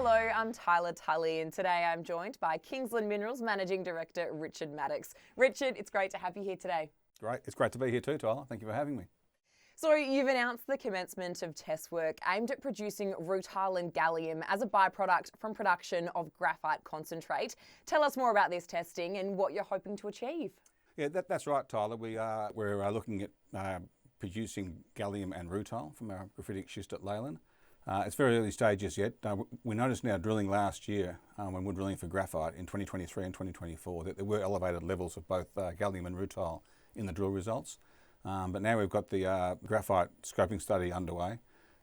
Hello, I'm Tylah Tully, and today I'm joined by Kingsland Minerals Managing Director Richard Maddocks. Richard, it's great to have you here today. Great. It's great to be here too, Tyler. Thank you for having me. So you've announced the commencement of test work aimed at producing rutile and gallium as a byproduct from production of graphite concentrate. Tell us more about this testing and what you're hoping to achieve. Yeah, that's right, Tyler. We're looking at producing gallium and rutile from our graphitic schist at Leliyn. It's very early stages yet. We noticed in our drilling last year, when we were drilling for graphite in 2023 and 2024, that there were elevated levels of both gallium and rutile in the drill results. But now we've got the graphite scoping study underway.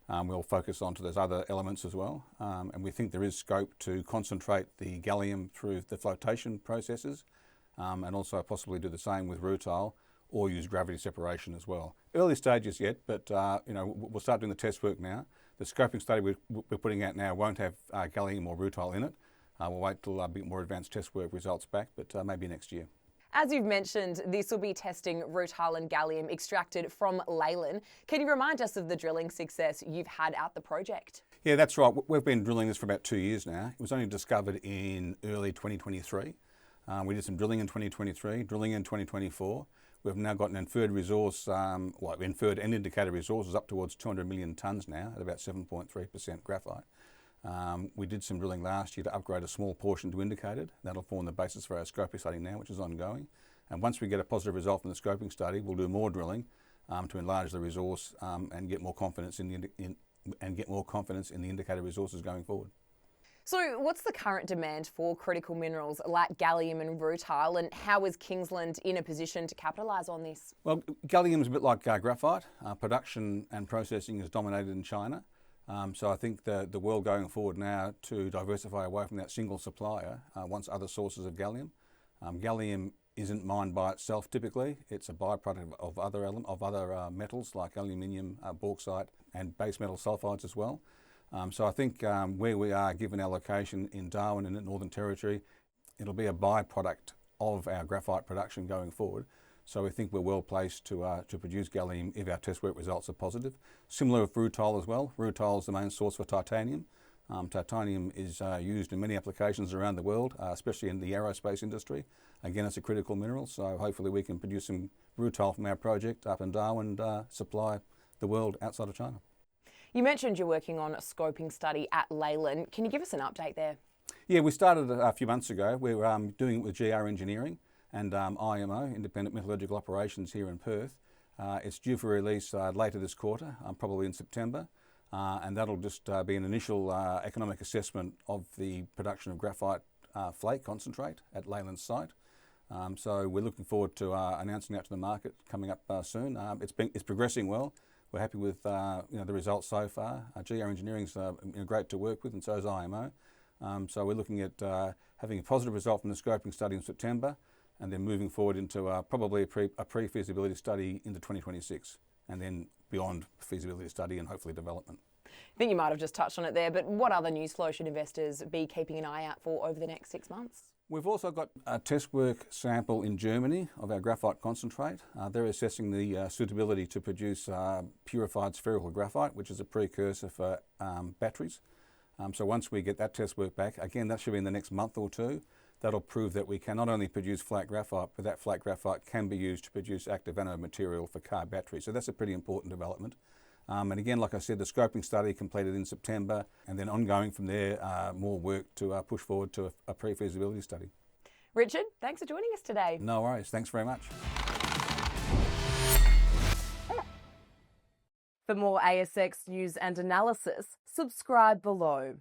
We'll focus on to those other elements as well. And we think there is scope to concentrate the gallium through the flotation processes, and also possibly do the same with rutile, or use gravity separation as well. Early stages yet, but we'll start doing the test work now. The scoping study we're putting out now won't have gallium or rutile in it. We'll wait till a bit more advanced test work results back, but maybe next year. As you've mentioned, this will be testing rutile and gallium extracted from Leliyn. Can you remind us of the drilling success you've had at the project? Yeah, that's right. We've been drilling this for about 2 years now. It was only discovered in early 2023. We did some drilling in 2023, drilling in 2024. We've now got an inferred resource, inferred and indicated resources up towards 200 million tonnes now at about 7.3% graphite. We did some drilling last year to upgrade a small portion to indicated. That'll form the basis for our scoping study now, which is ongoing. And once we get a positive result from the scoping study, we'll do more drilling to enlarge the resource and get more confidence in the indicated resources going forward. So what's the current demand for critical minerals like gallium and rutile, and how is Kingsland in a position to capitalise on this? Well, gallium is a bit like graphite. Production and processing is dominated in China. So I think the world going forward now to diversify away from that single supplier wants other sources of gallium. Gallium isn't mined by itself typically. It's a byproduct of other metals like aluminium, bauxite and base metal sulfides as well. So I think where we are, given our location in Darwin and the Northern Territory, it'll be a byproduct of our graphite production going forward. So we think we're well placed to produce gallium if our test work results are positive. Similar with rutile as well. Rutile is the main source for titanium. Titanium is used in many applications around the world, especially in the aerospace industry. Again, it's a critical mineral, so hopefully we can produce some rutile from our project up in Darwin and supply the world outside of China. You mentioned you're working on a scoping study at Leliyn. Can you give us an update there? Yeah, we started a few months ago. We were doing it with GR Engineering and IMO, Independent Metallurgical Operations here in Perth. It's due for release later this quarter, probably in September, and that'll just be an initial economic assessment of the production of graphite flake concentrate at Leliyn's site. So we're looking forward to announcing that to the market coming up soon. It's progressing well. We're happy with the results so far. GR Engineering's great to work with, and so is IMO. So we're looking at having a positive result from the scoping study in September, and then moving forward into probably a pre-feasibility study into 2026, and then beyond feasibility study and hopefully development. I think you might have just touched on it there, but what other news flow should investors be keeping an eye out for over the next 6 months? We've also got a test work sample in Germany of our graphite concentrate. They're assessing the suitability to produce purified spherical graphite, which is a precursor for batteries. So once we get that test work back, again, that should be in the next month or two, that'll prove that we can not only produce flat graphite, but that flat graphite can be used to produce active anode material for car batteries. So that's a pretty important development. And again, like I said, the scoping study completed in September, and then ongoing from there, more work to push forward to a pre-feasibility study. Richard, thanks for joining us today. No worries. Thanks very much. For more ASX news and analysis, subscribe below.